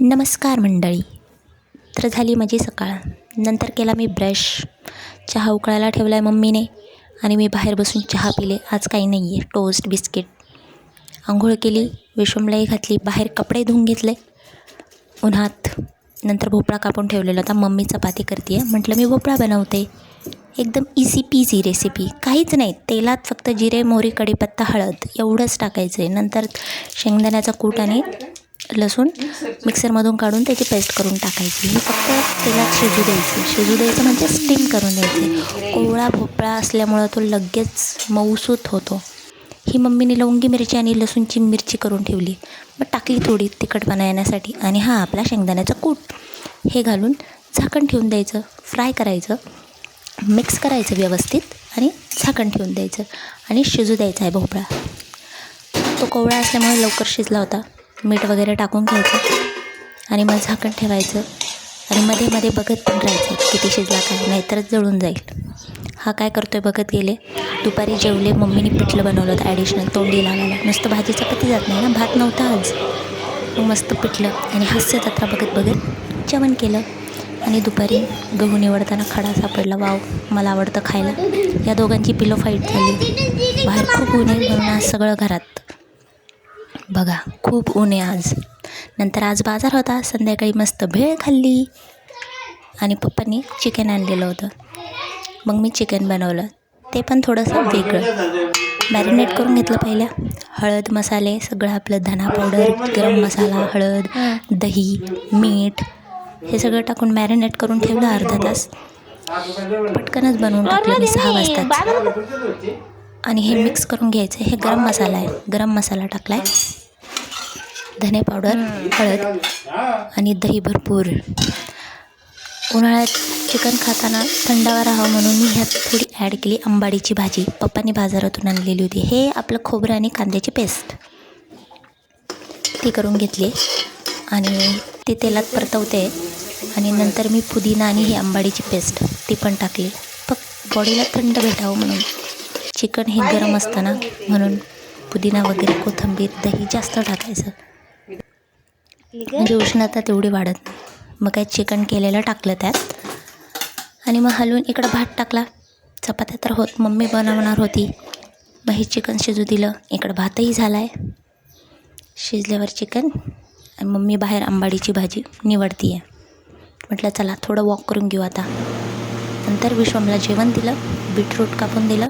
नमस्कार मंडळी. तर झाली माझी सकाळ. नंतर केला मी ब्रश. चहा उकळायला ठेवला आहे मम्मीने आणि मी बाहेर बसून चहा पिले. आज काही नाही आहे, टोस्ट बिस्किट. आंघोळ केली, विश्वमलाही घातली, बाहेर कपडे धुवून घेतले उन्हात. नंतर भोपळा कापून ठेवलेला होता. मम्मी चपाती करते आहे, म्हटलं मी भोपळा बनवते. एकदम इझी पीझी रेसिपी. काहीच नाही, तेलात फक्त जिरे मोहरी कढीपत्ता हळद एवढंच टाकायचं आहे. नंतर शेंगदाण्याचा कूट आणि लसूण मिक्सरमधून काढून त्याची पेस्ट करून टाकायची. ही फक्त तेलात शिजू द्यायचं म्हणजे स्टीम करून द्यायचे. कोवळा भोपळा असल्यामुळं तो लगेच मऊसूत होतो. ही मम्मीने लवंगी मिरची आणि लसूणची मिरची करून ठेवली, मग टाकली थोडी तिखटपणा येण्यासाठी. आणि हा आपला शेंगदाण्याचा कूट हे घालून झाकण ठेवून द्यायचं. फ्राय करायचं, मिक्स करायचं व्यवस्थित आणि झाकण ठेवून द्यायचं आणि शिजू द्यायचा आहे भोपळा. तो कोवळा असल्यामुळे लवकर शिजला होता. मीठ वगैरे टाकून घ्यायचं आणि मग झाकण ठेवायचं आणि मध्ये मध्ये बघत पण राहायचं किती शिजला काय, नाहीतर जळून जाईल. हा काय करतो आहे बघत गेले. दुपारी जेवले, मम्मीने पिठलं बनवलं होतं ॲडिशनल तोंडी लावायला. नुसतं भाजी चपाती जात नाही ना, भात नव्हता आज. मग मस्त पिठलं आणि हास्य जत्रा बघत बघत जेवण केलं. आणि दुपारी गहू निवडताना खडा सापडला. वाव, मला आवडतं खायला. या दोघांची पिलो फाईट झाली. बाहेर खूप ऊन आहे म्हणून आज सगळं घरात. बघा, खूप ऊन आहे आज. नंतर आज बाजार होता. संध्याकाळी मस्त भेळ खाल्ली आणि पप्पांनी चिकन आणलेलं होतं. मग मी चिकन बनवलं, ते पण थोडंसं वेगळं. मॅरिनेट करून घेतलं पहिल्या. हळद मसाले सगळं आपलं, धना पावडर, गरम मसाला, हळद, दही, मीठ हे सगळं टाकून मॅरिनेट करून ठेवलं अर्धा तास. पटकनच बनवून टाकलं मी 6 वाजताच. आणि हे मिक्स करून घ्यायचं. हे गरम मसाला आहे, गरम मसाला टाकला आहे, धने पावडर, हळद आणि दही भरपूर. उन्हाळ्यात चिकन खाताना थंडावा राहावं म्हणून मी ह्यात थोडी ॲड केली आंबाडीची भाजी. पप्पांनी बाजारातून आणलेली होती. हे आपलं खोबरं आणि कांद्याची पेस्ट ती करून घेतली आणि ती तेलात परतवते. आणि नंतर मी पुदिना आणि ही आंबाडीची पेस्ट ती पण टाकली. फक्त बॉडीला थंड भेटावं म्हणून. चिकन हे गरम असतं ना, म्हणून पुदिना वगैरे, कोथिंबीर, दही जास्त टाकायचं म्हणजे उष्णता तेवढी वाढत नाही. मग काय चिकन केलेलं टाकलं त्यात आणि मग हलवून इकडं भात टाकला. चपात्या तर मम्मी बनवणार होती. मग हे चिकन शिजू दिलं. इकडं भातही झाला आहे. शिजल्यावर चिकन आणि मम्मी बाहेर आंबाडीची भाजी निवडती आहे. म्हटलं चला थोडं वॉक करून घेऊ आता. नंतर विश्वमला जेवण दिलं, बीटरूट कापून दिलं